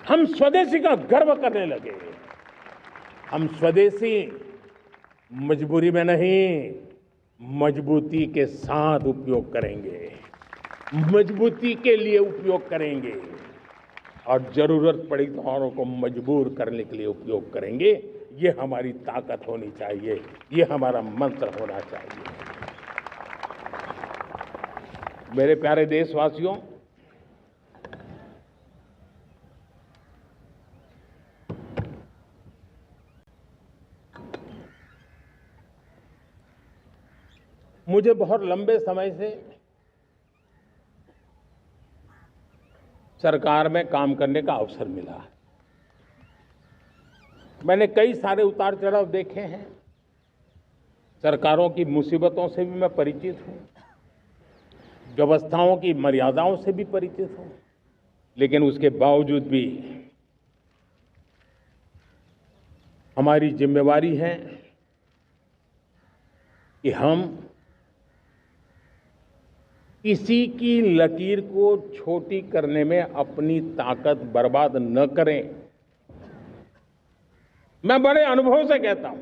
हम स्वदेशी का गर्व करने लगे। हम स्वदेशी मजबूरी में नहीं, मजबूती के साथ उपयोग करेंगे, मजबूती के लिए उपयोग करेंगे और जरूरत पड़ी तो औरों को मजबूर करने के लिए उपयोग करेंगे। ये हमारी ताकत होनी चाहिए, ये हमारा मंत्र होना चाहिए। मेरे प्यारे देशवासियों, मुझे बहुत लंबे समय से सरकार में काम करने का अवसर मिला है। मैंने कई सारे उतार चढ़ाव देखे हैं। सरकारों की मुसीबतों से भी मैं परिचित हूं, व्यवस्थाओं की मर्यादाओं से भी परिचित हूं, लेकिन उसके बावजूद भी हमारी जिम्मेवारी है कि हम किसी की लकीर को छोटी करने में अपनी ताकत बर्बाद न करें। मैं बड़े अनुभव से कहता हूं,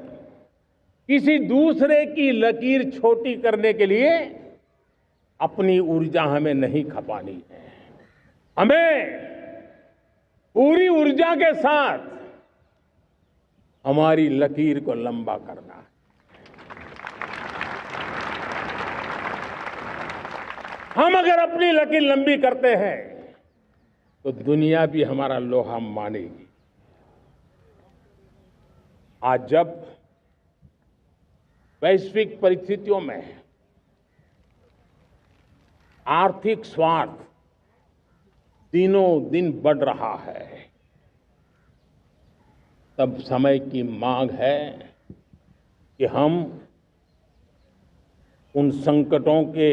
किसी दूसरे की लकीर छोटी करने के लिए अपनी ऊर्जा हमें नहीं खपानी है। हमें पूरी ऊर्जा के साथ हमारी लकीर को लंबा करना है। हम अगर अपनी लकीर लंबी करते हैं तो दुनिया भी हमारा लोहा मानेगी। आज जब वैश्विक परिस्थितियों में आर्थिक स्वार्थ दिनों दिन बढ़ रहा है, तब समय की मांग है कि हम उन संकटों के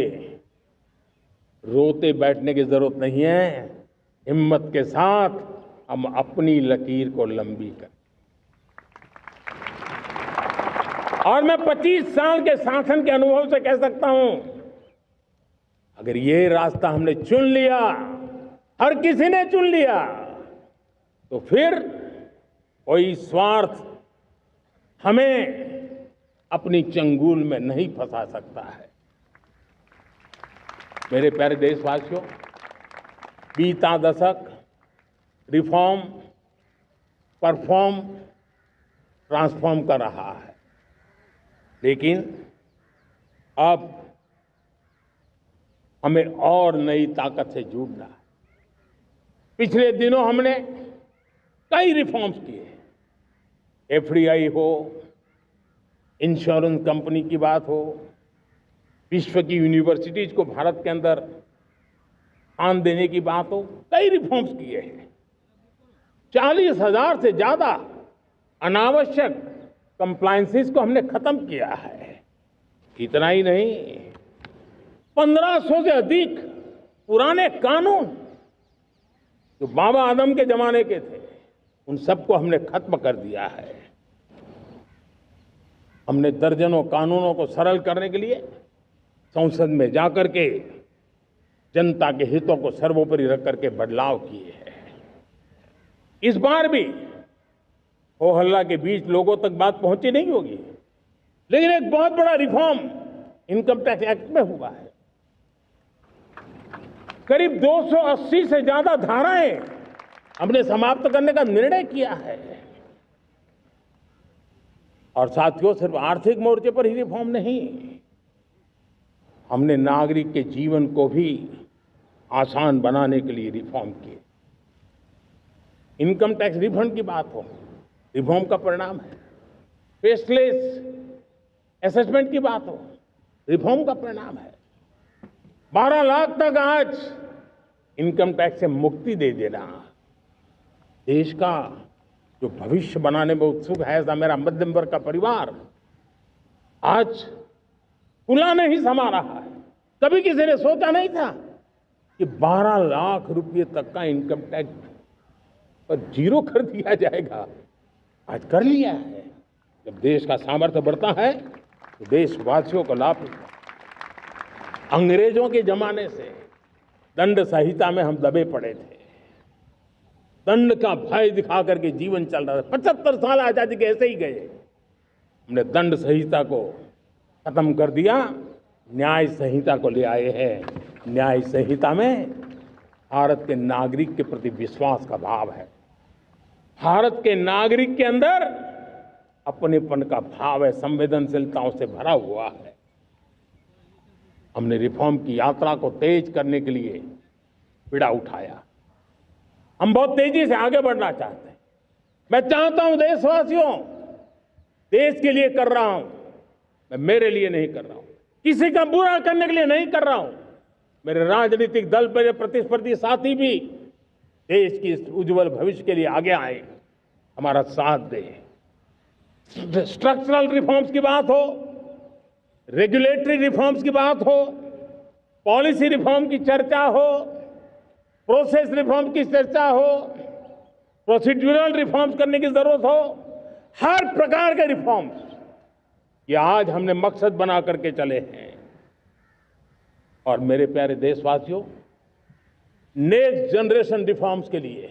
रोते बैठने की जरूरत नहीं है। हिम्मत के साथ हम अपनी लकीर को लंबी करें। और मैं 25 साल के शासन के अनुभव से कह सकता हूं, अगर ये रास्ता हमने चुन लिया, हर किसी ने चुन लिया, तो फिर कोई स्वार्थ हमें अपनी चंगुल में नहीं फंसा सकता है। मेरे प्यारे देशवासियों, बीता दशक रिफॉर्म, परफॉर्म, ट्रांसफॉर्म कर रहा है, लेकिन अब हमें और नई ताकत से जुड़ना है। पिछले दिनों हमने कई रिफॉर्म्स किए। एफडीआई हो, इंश्योरेंस कंपनी की बात हो, विश्व की यूनिवर्सिटीज को भारत के अंदर स्थान देने की बात हो, कई रिफॉर्म्स किए हैं। 40,000 से ज्यादा अनावश्यक कंप्लायंसेस को हमने खत्म किया है। इतना ही नहीं, 1500 से अधिक पुराने कानून जो बाबा आदम के जमाने के थे, उन सबको हमने खत्म कर दिया है। हमने दर्जनों कानूनों को सरल करने के लिए संसद में जाकर के जनता के हितों को सर्वोपरि रख करके बदलाव किए हैं। इस बार भी हो हल्ला के बीच लोगों तक बात पहुंची नहीं होगी, लेकिन एक बहुत बड़ा रिफॉर्म इनकम टैक्स एक्ट में हुआ है। करीब 280 से ज्यादा धाराएं हमने समाप्त करने का निर्णय किया है। और साथियों, सिर्फ आर्थिक मोर्चे पर ही रिफॉर्म नहीं, हमने नागरिक के जीवन को भी आसान बनाने के लिए रिफॉर्म किए। इनकम टैक्स रिफंड की बात हो, रिफॉर्म का परिणाम है। फेसलेस असेसमेंट की बात हो, रिफॉर्म का परिणाम है। 12 लाख तक आज इनकम टैक्स से मुक्ति दे देना, देश का जो भविष्य बनाने में उत्सुक है ऐसा मेरा मध्यम वर्ग का परिवार आज खुला नहीं समा रहा है। कभी किसी ने सोचा नहीं था कि 12 लाख रुपए तक का इनकम टैक्स पर जीरो कर दिया जाएगा। आज कर लिया है। जब देश का सामर्थ्य बढ़ता है तो देशवासियों को लाभ मिलता है। अंग्रेजों के जमाने से दंड संहिता में हम दबे पड़े थे। दंड का भय दिखा करके जीवन चल रहा था। 75 साल आजादी के ऐसे ही गए। हमने दंड संहिता को खत्म कर दिया, न्याय संहिता को ले आए हैं। न्याय संहिता में भारत के नागरिक के प्रति विश्वास का भाव है। भारत के नागरिक के अंदर अपनेपन का भाव है, संवेदनशीलताओं से भरा हुआ है। हमने रिफॉर्म की यात्रा को तेज करने के लिए बीड़ा उठाया। हम बहुत तेजी से आगे बढ़ना चाहते हैं। मैं चाहता हूं देशवासियों, देश के लिए कर रहा हूं, मैं मेरे लिए नहीं कर रहा हूं, किसी का बुरा करने के लिए नहीं कर रहा हूं। मेरे राजनीतिक दल, मेरे प्रतिस्पर्धी साथी भी देश की इस उज्जवल भविष्य के लिए आगे आए, हमारा साथ दें। स्ट्रक्चरल रिफॉर्म्स की बात हो, रेगुलेटरी रिफॉर्म्स की बात हो, पॉलिसी रिफॉर्म की चर्चा हो, प्रोसेस रिफॉर्म की चर्चा हो, प्रोसीड्यूरल रिफॉर्म्स करने की जरूरत हो, हर प्रकार के रिफॉर्म्स ये आज हमने मकसद बना करके चले हैं। और मेरे प्यारे देशवासियों, नेक्स्ट जनरेशन रिफॉर्म्स के लिए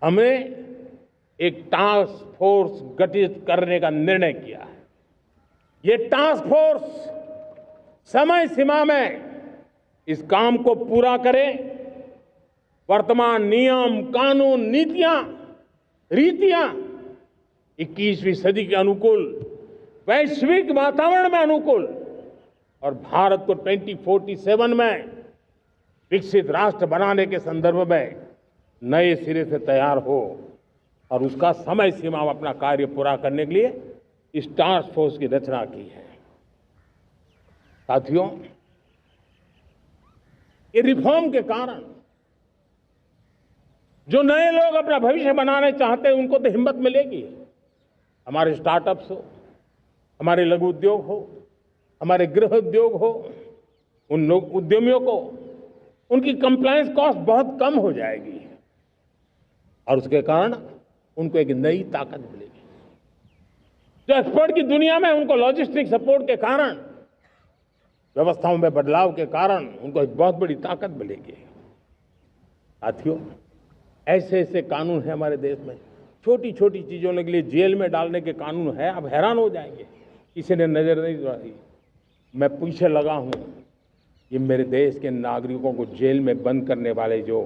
हमें एक टास्क फोर्स गठित करने का निर्णय किया है। ये टास्क फोर्स समय सीमा में इस काम को पूरा करे। वर्तमान नियम, कानून, नीतियां, रीतियां 21वीं सदी के अनुकूल, वैश्विक वातावरण में अनुकूल और भारत को 2047 में विकसित राष्ट्र बनाने के संदर्भ में नए सिरे से तैयार हो और उसका समय सीमा में अपना कार्य पूरा करने के लिए इस टास्क फोर्स की रचना की है। साथियों, ये रिफॉर्म के कारण जो नए लोग अपना भविष्य बनाने चाहते हैं उनको तो हिम्मत मिलेगी। हमारे स्टार्टअप्स हो, हमारे लघु उद्योग हो, हमारे गृह उद्योग हो, उन लोग उद्यमियों को उनकी कंप्लायंस कॉस्ट बहुत कम हो जाएगी और उसके कारण उनको एक नई ताकत मिलेगी। जो एक्सपोर्ट की दुनिया में उनको लॉजिस्टिक सपोर्ट के कारण, व्यवस्थाओं में बदलाव के कारण उनको एक बहुत बड़ी ताकत मिलेगी। साथियों, ऐसे ऐसे कानून है हमारे देश में, छोटी छोटी चीजों के लिए जेल में डालने के कानून है। आप हैरान हो जाएंगे, किसी ने नजर नहीं डाली। मैं पीछे लगा हूं, ये मेरे देश के नागरिकों को जेल में बंद करने वाले जो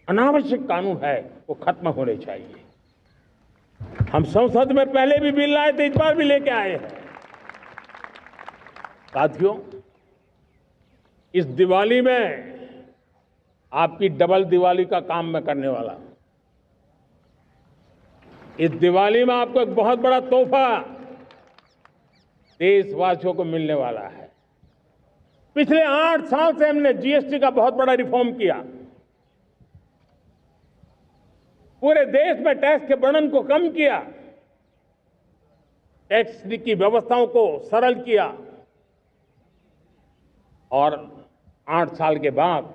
अनावश्यक कानून है वो खत्म होने चाहिए। हम संसद में पहले भी बिल लाए थे, इस बार भी लेके आए हैं। साथियों, इस दिवाली में आपकी डबल दिवाली का काम मैं करने वाला हूं। इस दिवाली में आपको एक बहुत बड़ा तोहफा देशवासियों को मिलने वाला है। पिछले 8 साल से हमने जीएसटी का बहुत बड़ा रिफॉर्म किया। पूरे देश में टैक्स के बर्डन को कम किया, टैक्स की व्यवस्थाओं को सरल किया और 8 साल के बाद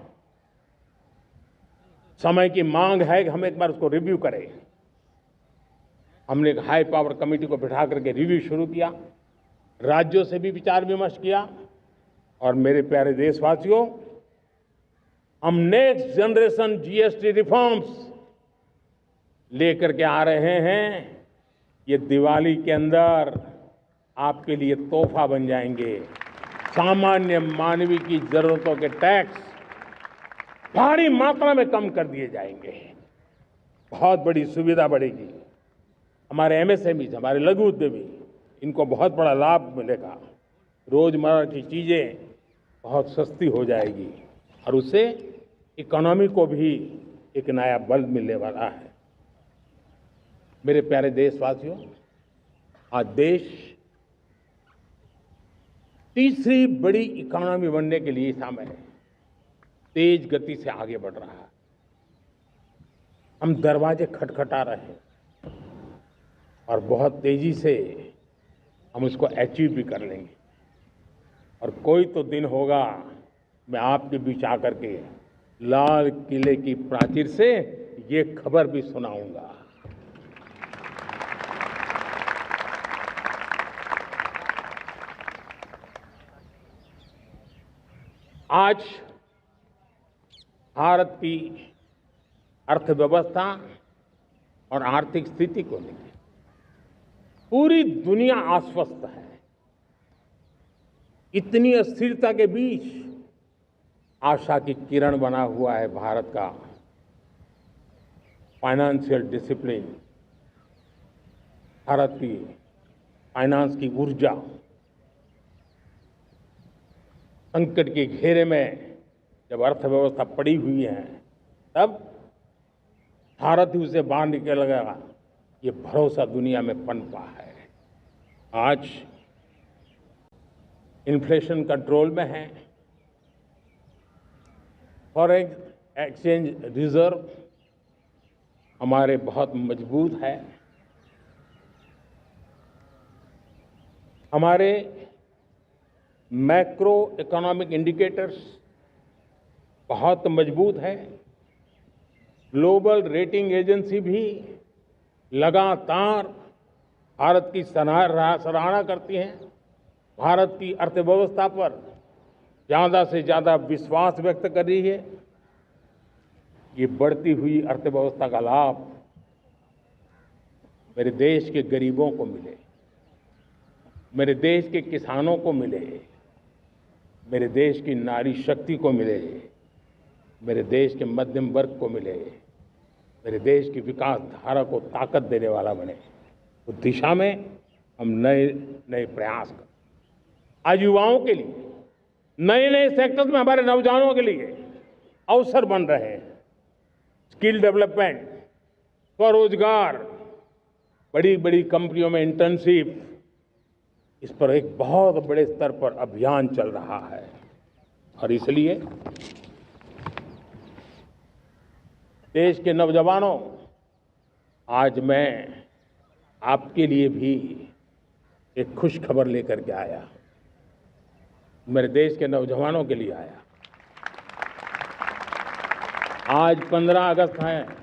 समय की मांग है कि हम एक बार उसको रिव्यू करें। हमने एक हाई पावर कमेटी को बिठा करके रिव्यू शुरू किया, राज्यों से भी विचार विमर्श किया और मेरे प्यारे देशवासियों, हम नेक्स्ट जनरेशन जीएसटी रिफॉर्म्स लेकर के आ रहे हैं। ये दिवाली के अंदर आपके लिए तोहफा बन जाएंगे। सामान्य मानवीय की जरूरतों के टैक्स भारी मात्रा में कम कर दिए जाएंगे, बहुत बड़ी सुविधा बढ़ेगी। हमारे एमएसएमई, हमारे लघु उद्यमी, इनको बहुत बड़ा लाभ मिलेगा। रोजमर्रा की चीजें बहुत सस्ती हो जाएगी और उससे इकोनॉमी को भी एक नया बल मिलने वाला है। मेरे प्यारे देशवासियों, आज देश तीसरी बड़ी इकोनॉमी बनने के लिए समय तेज गति से आगे बढ़ रहा है। हम दरवाजे खटखटा रहे हैं और बहुत तेजी से हम उसको अचीव भी कर लेंगे। और कोई तो दिन होगा मैं आपके बीच आकर के लाल किले की प्राचीर से ये खबर भी सुनाऊंगा। आज भारत की अर्थव्यवस्था और आर्थिक स्थिति को लेकर पूरी दुनिया आश्वस्त है। इतनी अस्थिरता के बीच आशा की किरण बना हुआ है भारत का फाइनेंशियल डिसिप्लिन, भारत की फाइनेंस की ऊर्जा। संकट के घेरे में जब अर्थव्यवस्था पड़ी हुई है, तब भारत ही उसे बाहर निकलेगा, ये भरोसा दुनिया में पनपा है। आज इन्फ्लेशन कंट्रोल में है, फॉरेन एक्सचेंज रिजर्व हमारे बहुत मजबूत है, हमारे मैक्रो इकोनॉमिक इंडिकेटर्स बहुत मजबूत है। ग्लोबल रेटिंग एजेंसी भी लगातार भारत की सराहना करती हैं, भारत की अर्थव्यवस्था पर ज़्यादा से ज़्यादा विश्वास व्यक्त कर रही है। ये बढ़ती हुई अर्थव्यवस्था का लाभ मेरे देश के गरीबों को मिले, मेरे देश के किसानों को मिले, मेरे देश की नारी शक्ति को मिले, मेरे देश के मध्यम वर्ग को मिले, मेरे देश की विकास धारा को ताकत देने वाला बने। उस दिशा में हम नए नए प्रयास करें। आज युवाओं के लिए नए नए सेक्टर्स में हमारे नौजवानों के लिए अवसर बन रहे हैं। स्किल डेवलपमेंट, स्वरोजगार, बड़ी बड़ी कंपनियों में इंटर्नशिप, इस पर एक बहुत बड़े स्तर पर अभियान चल रहा है। और इसलिए देश के नौजवानों, आज मैं आपके लिए भी एक खुश खबर लेकर के आया, मेरे देश के नौजवानों के लिए आया। आज 15 अगस्त है।